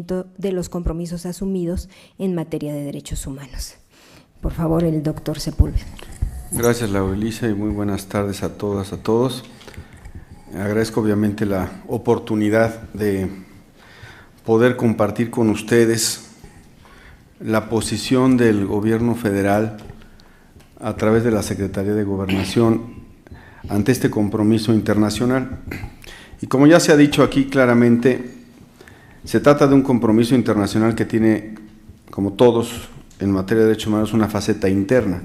cumplimiento de los compromisos asumidos en materia de derechos humanos. Por favor, el doctor Sepúlveda. Gracias, Laurelisa, y muy buenas tardes a todas, a todos. Agradezco obviamente la oportunidad de poder compartir con ustedes la posición del Gobierno federal a través de la Secretaría de Gobernación ante este compromiso internacional. Y como ya se ha dicho aquí claramente, se trata de un compromiso internacional que tiene, como todos en materia de derechos humanos, una faceta interna.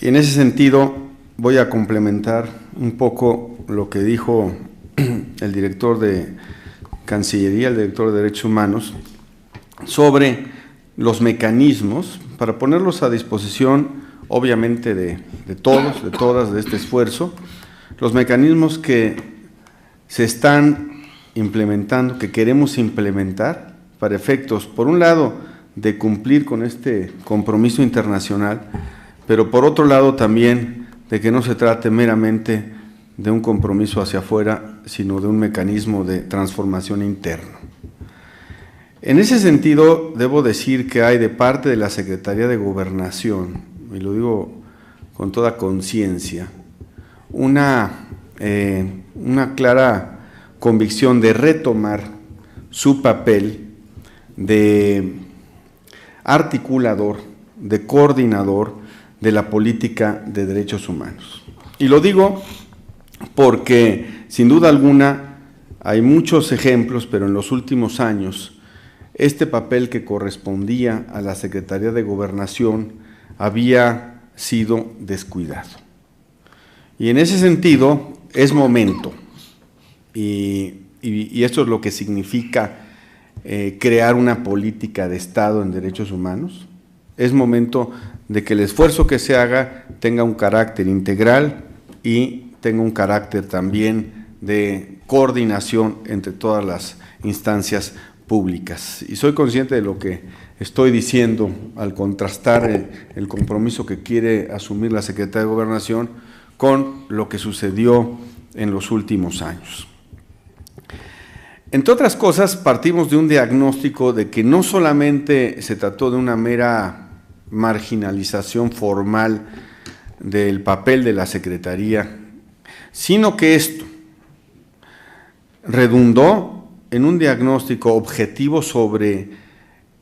Y en ese sentido voy a complementar un poco lo que dijo el director de Cancillería, el director de Derechos Humanos, sobre los mecanismos para ponerlos a disposición, obviamente, de todos, de todas, de este esfuerzo, los mecanismos que se están implementando, que queremos implementar para efectos, por un lado, de cumplir con este compromiso internacional, pero por otro lado también de que no se trate meramente de un compromiso hacia afuera, sino de un mecanismo de transformación interna. En ese sentido, debo decir que hay de parte de la Secretaría de Gobernación, y lo digo con toda conciencia, una clara convicción de retomar su papel de articulador, de coordinador de la política de derechos humanos. Y lo digo porque, sin duda alguna, hay muchos ejemplos, pero en los últimos años, este papel que correspondía a la Secretaría de Gobernación había sido descuidado. Y en ese sentido, es momento, y esto es lo que significa crear una política de Estado en derechos humanos, es momento de que el esfuerzo que se haga tenga un carácter integral y tenga un carácter también de coordinación entre todas las instancias públicas. Y soy consciente de lo que estoy diciendo al contrastar el compromiso que quiere asumir la Secretaría de Gobernación con lo que sucedió en los últimos años. Entre otras cosas, partimos de un diagnóstico de que no solamente se trató de una mera marginalización formal del papel de la Secretaría, sino que esto redundó en un diagnóstico objetivo sobre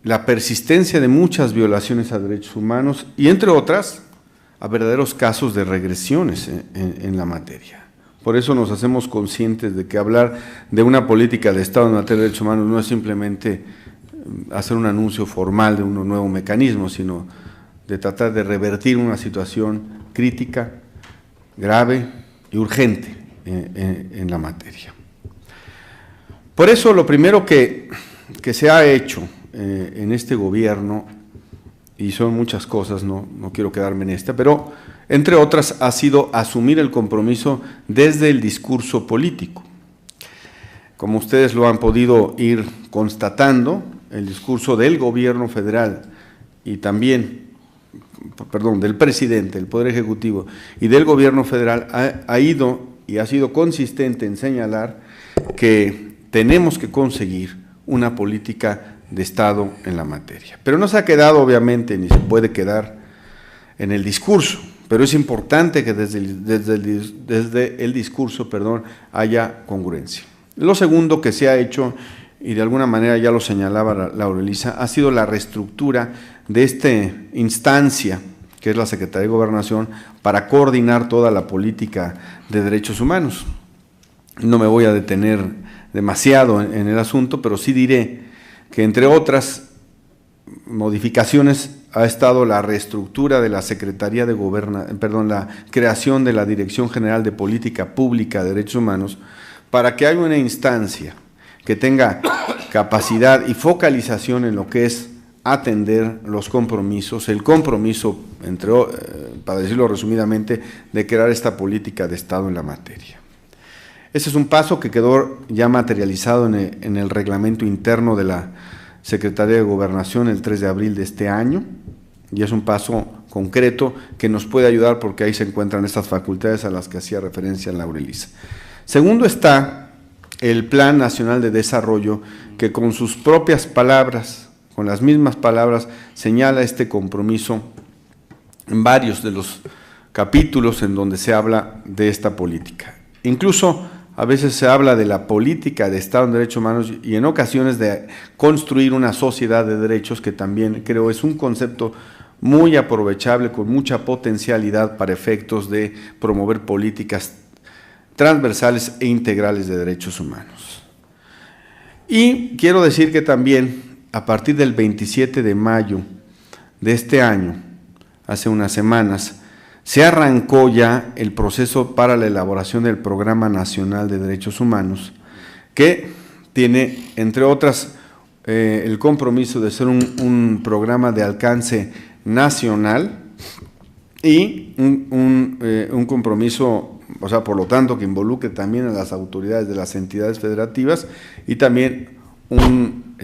la persistencia de muchas violaciones a derechos humanos y, entre otras, a verdaderos casos de regresiones en la materia. Por eso nos hacemos conscientes de que hablar de una política de Estado en materia de derechos humanos no es simplemente hacer un anuncio formal de un nuevo mecanismo, sino de tratar de revertir una situación crítica, grave y urgente en la materia. Por eso lo primero que se ha hecho en este gobierno, y son muchas cosas, no quiero quedarme en esta, pero entre otras ha sido asumir el compromiso desde el discurso político. Como ustedes lo han podido ir constatando, el discurso del gobierno federal y también, del presidente, del Poder Ejecutivo y del gobierno federal ha ido y ha sido consistente en señalar que tenemos que conseguir una política de Estado en la materia. Pero no se ha quedado, obviamente, ni se puede quedar en el discurso, pero es importante que desde el discurso haya congruencia. Lo segundo que se ha hecho, y de alguna manera ya lo señalaba Laurelisa, ha sido la reestructura de esta instancia, que es la Secretaría de Gobernación, para coordinar toda la política de derechos humanos. No me voy a detener demasiado en el asunto, pero sí diré que, entre otras modificaciones, ha estado la reestructura de la Secretaría de la creación de la Dirección General de Política Pública de Derechos Humanos, para que haya una instancia que tenga capacidad y focalización en lo que es atender los compromisos, el compromiso, para decirlo resumidamente, de crear esta política de Estado en la materia. Ese es un paso que quedó ya materializado en el reglamento interno de la Secretaría de Gobernación el 3 de abril de este año, y es un paso concreto que nos puede ayudar porque ahí se encuentran estas facultades a las que hacía referencia Laurelisa. Segundo está el Plan Nacional de Desarrollo, que con sus propias palabras, con las mismas palabras, señala este compromiso en varios de los capítulos en donde se habla de esta política. Incluso a veces se habla de la política de Estado en Derechos Humanos y en ocasiones de construir una sociedad de derechos, que también creo es un concepto muy aprovechable, con mucha potencialidad para efectos de promover políticas transversales e integrales de derechos humanos. Y quiero decir que también a partir del 27 de mayo de este año, hace unas semanas, se arrancó ya el proceso para la elaboración del Programa Nacional de Derechos Humanos, que tiene, entre otras, el compromiso de ser un programa de alcance nacional y un compromiso, o sea, por lo tanto, que involucre también a las autoridades de las entidades federativas, y también un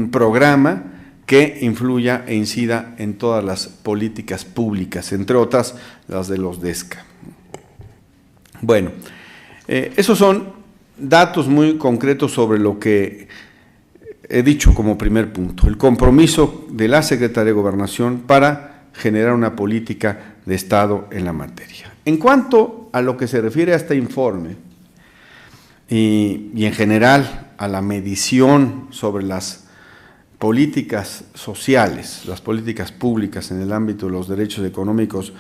programa que influya e incida en todas las políticas públicas, entre otras las de los DESCA. Bueno, esos son datos muy concretos sobre lo que he dicho como primer punto, el compromiso de la Secretaría de Gobernación para generar una política de Estado en la materia. En cuanto a lo que se refiere a este informe y en general a la medición sobre las políticas sociales, las políticas públicas en el ámbito de los derechos económicos,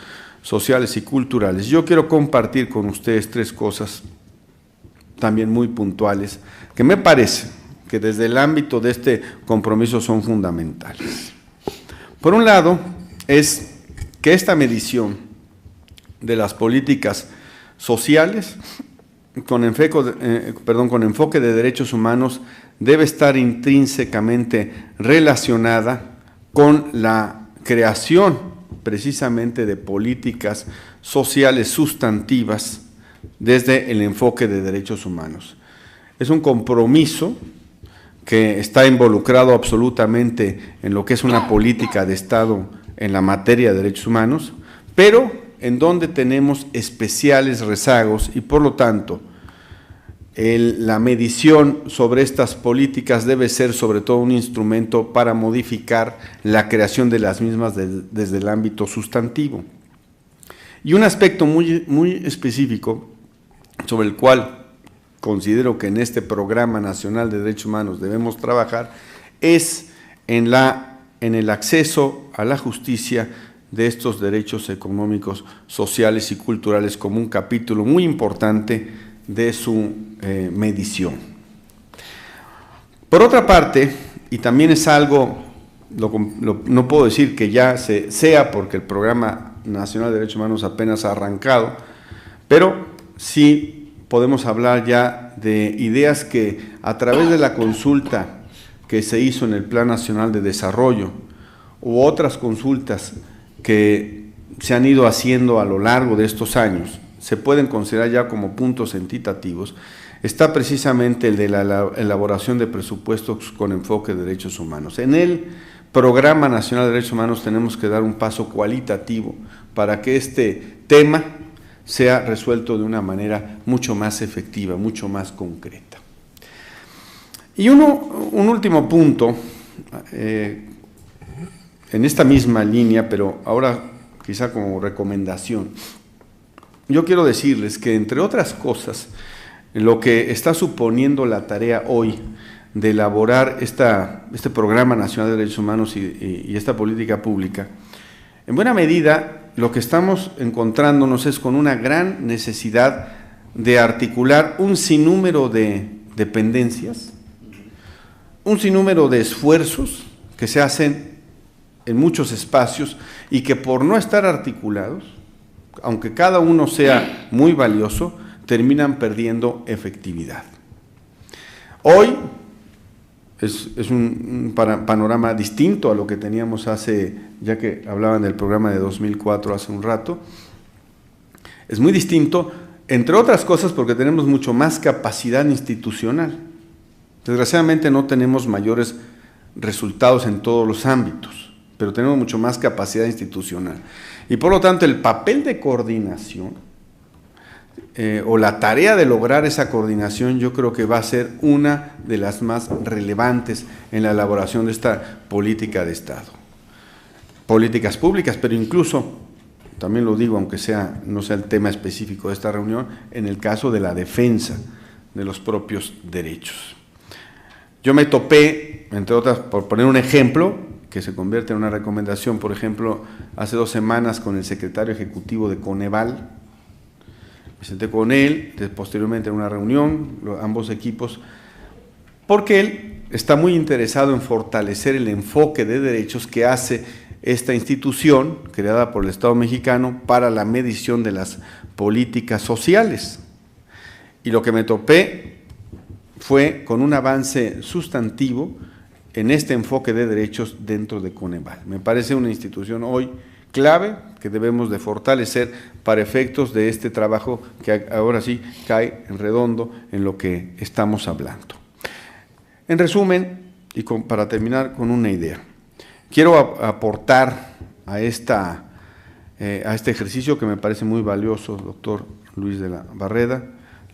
sociales y culturales, yo quiero compartir con ustedes tres cosas también muy puntuales que me parece que desde el ámbito de este compromiso son fundamentales. Por un lado, es que esta medición de las políticas sociales con enfoque de derechos humanos debe estar intrínsecamente relacionada con la creación precisamente de políticas sociales sustantivas desde el enfoque de derechos humanos. Es un compromiso que está involucrado absolutamente en lo que es una política de Estado en la materia de derechos humanos, pero en donde tenemos especiales rezagos y por lo tanto la medición sobre estas políticas debe ser sobre todo un instrumento para modificar la creación de las mismas desde el ámbito sustantivo. Y un aspecto muy específico sobre el cual considero que en este Programa Nacional de Derechos Humanos debemos trabajar es en el acceso a la justicia de estos derechos económicos, sociales y culturales como un capítulo muy importante de su medición. Por otra parte, y también es algo, no puedo decir que ya sea porque el Programa Nacional de Derechos Humanos apenas ha arrancado, pero sí podemos hablar ya de ideas que a través de la consulta que se hizo en el Plan Nacional de Desarrollo u otras consultas que se han ido haciendo a lo largo de estos años, se pueden considerar ya como puntos entitativos, está precisamente el de la elaboración de presupuestos con enfoque de derechos humanos. En el Programa Nacional de Derechos Humanos tenemos que dar un paso cualitativo para que este tema sea resuelto de una manera mucho más efectiva, mucho más concreta. Y un último punto, en esta misma línea, pero ahora quizá como recomendación. Yo quiero decirles que, entre otras cosas, lo que está suponiendo la tarea hoy de elaborar este Programa Nacional de Derechos Humanos y esta política pública, en buena medida lo que estamos encontrándonos es con una gran necesidad de articular un sinnúmero de dependencias, un sinnúmero de esfuerzos que se hacen en muchos espacios y que por no estar articulados, aunque cada uno sea muy valioso, terminan perdiendo efectividad. Hoy es un panorama distinto a lo que teníamos ya que hablaban del programa de 2004 hace un rato, es muy distinto, entre otras cosas porque tenemos mucho más capacidad institucional. Desgraciadamente no tenemos mayores resultados en todos los ámbitos, pero tenemos mucho más capacidad institucional. Y por lo tanto el papel de coordinación o la tarea de lograr esa coordinación, yo creo que va a ser una de las más relevantes en la elaboración de esta política de Estado. Políticas públicas, pero incluso, también lo digo, aunque no sea el tema específico de esta reunión, en el caso de la defensa de los propios derechos. Yo me topé, entre otras, por poner un ejemplo, que se convierte en una recomendación, por ejemplo, hace 2 semanas con el secretario ejecutivo de Coneval. Me senté con él, posteriormente en una reunión, ambos equipos, porque él está muy interesado en fortalecer el enfoque de derechos que hace esta institución, creada por el Estado mexicano, para la medición de las políticas sociales. Y lo que me topé fue con un avance sustantivo en este enfoque de derechos dentro de Coneval. Me parece una institución hoy clave que debemos de fortalecer para efectos de este trabajo que ahora sí cae en redondo en lo que estamos hablando. En resumen, y para terminar con una idea, quiero aportar a este ejercicio que me parece muy valioso, doctor Luis de la Barreda,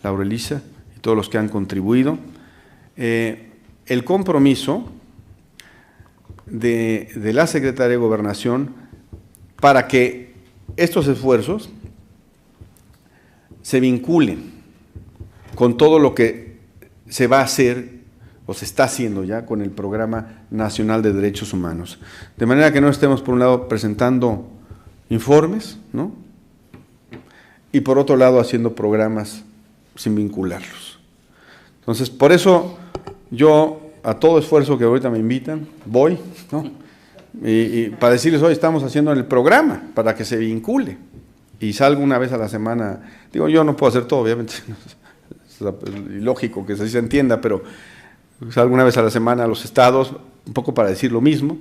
Laura Elisa y todos los que han contribuido, el compromiso de la Secretaría de Gobernación para que estos esfuerzos se vinculen con todo lo que se va a hacer o se está haciendo ya con el Programa Nacional de Derechos Humanos. De manera que no estemos, por un lado, presentando informes, ¿no?, y por otro lado haciendo programas sin vincularlos. Entonces, por eso yo a todo esfuerzo que ahorita me invitan, voy, ¿no?, y para decirles, hoy estamos haciendo el programa para que se vincule, y salgo una vez a la semana. Digo, yo no puedo hacer todo, obviamente, es ilógico que así se entienda, pero salgo una vez a la semana a los estados, un poco para decir lo mismo,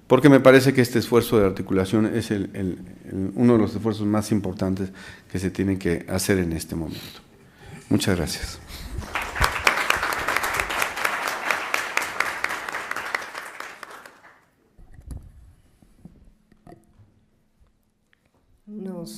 porque me parece que este esfuerzo de articulación es uno de los esfuerzos más importantes que se tienen que hacer en este momento. Muchas gracias. Nos